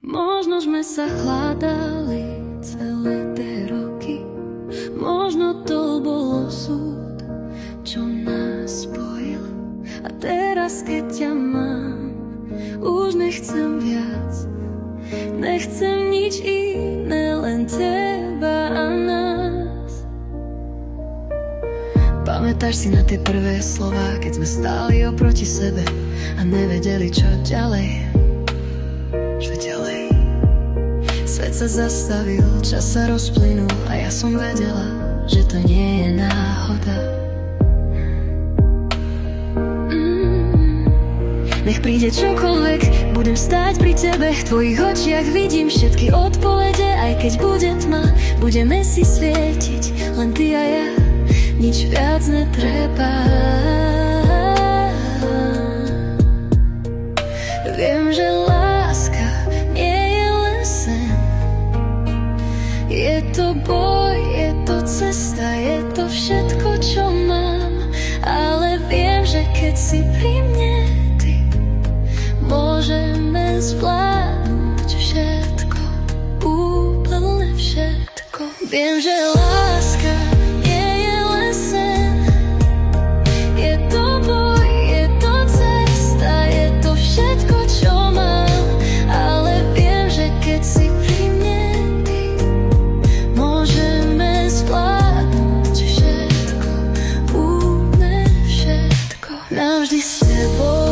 Možno sme sa hľadali celé tie roky, možno to bol osud, čo nás spojil. A teraz, keď ťa mám, už nechcem viac, nechcem nič iné, len teba a nás. Pamätáš si na tie prvé slová, keď sme stáli oproti sebe a nevedeli, čo ďalej? Čo ďalej? Svet sa zastavil, čas sa rozplynul a ja som vedela, že to nie je náhoda. Nech príde čokoľvek, budem stáť pri tebe. V tvojich očiach vidím všetky odpovede. Aj keď bude tma, budeme si svietiť, len ty a ja, nič viac netreba. Viem, že láska nie je len sen. Je to boj, je to cesta, je to všetko, čo mám. Ale viem, že keď si pri mne, môžeme zvládnuť všetko, úplne všetko. Viem, že láska nie je len sen. Je to boj, je to cesta, je to všetko, čo mám. Ale viem, že keď si pri mne ty, môžeme zvládnuť všetko, úplne všetko. Navždy s tebou.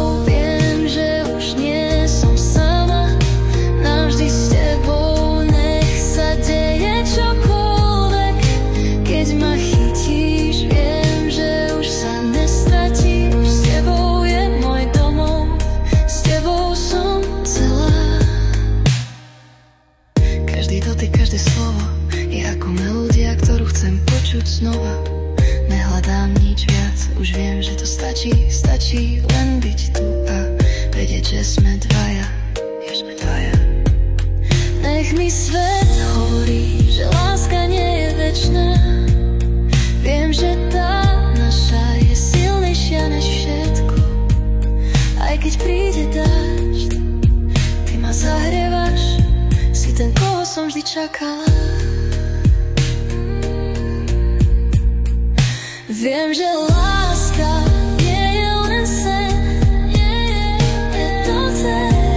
Každé slovo je ako melódia, ktorú chcem počuť znova. Nehľadám nič viac, už viem, že to stačí. Stačí len byť tu a vedieť, že sme dvaja. Nech mi svet hovorí, že láska nie je večná. Viem, že tá naša je silnejšia než všetko. Aj keď príde dážď, ty ma zahrievaš. Si ten, koho som vždy čakala. Viem, že láska nie je len sen.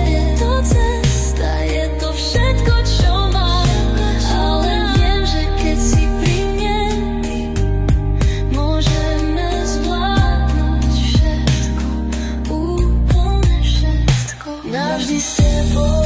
Je to cesta, je to všetko, čo mám. Ale viem, že keď si pri mne ty, môžeme zvládnuť všetko, úplne všetko. Navždy s tebou.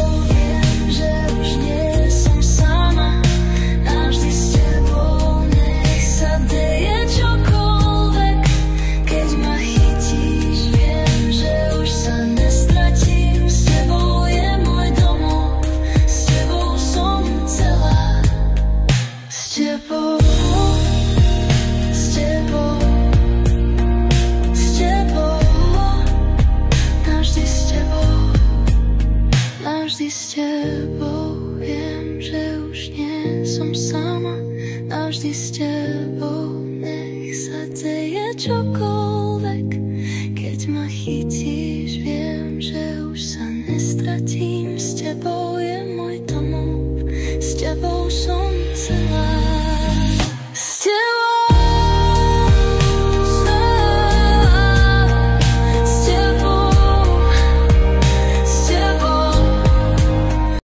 Navždy s tebou, viem, že už nie som sama. Navždy s tebou, nech sa deje čokoľvek. Keď ma chytíš, viem, že už sa nestratím. S tebou je môj domov, s tebou som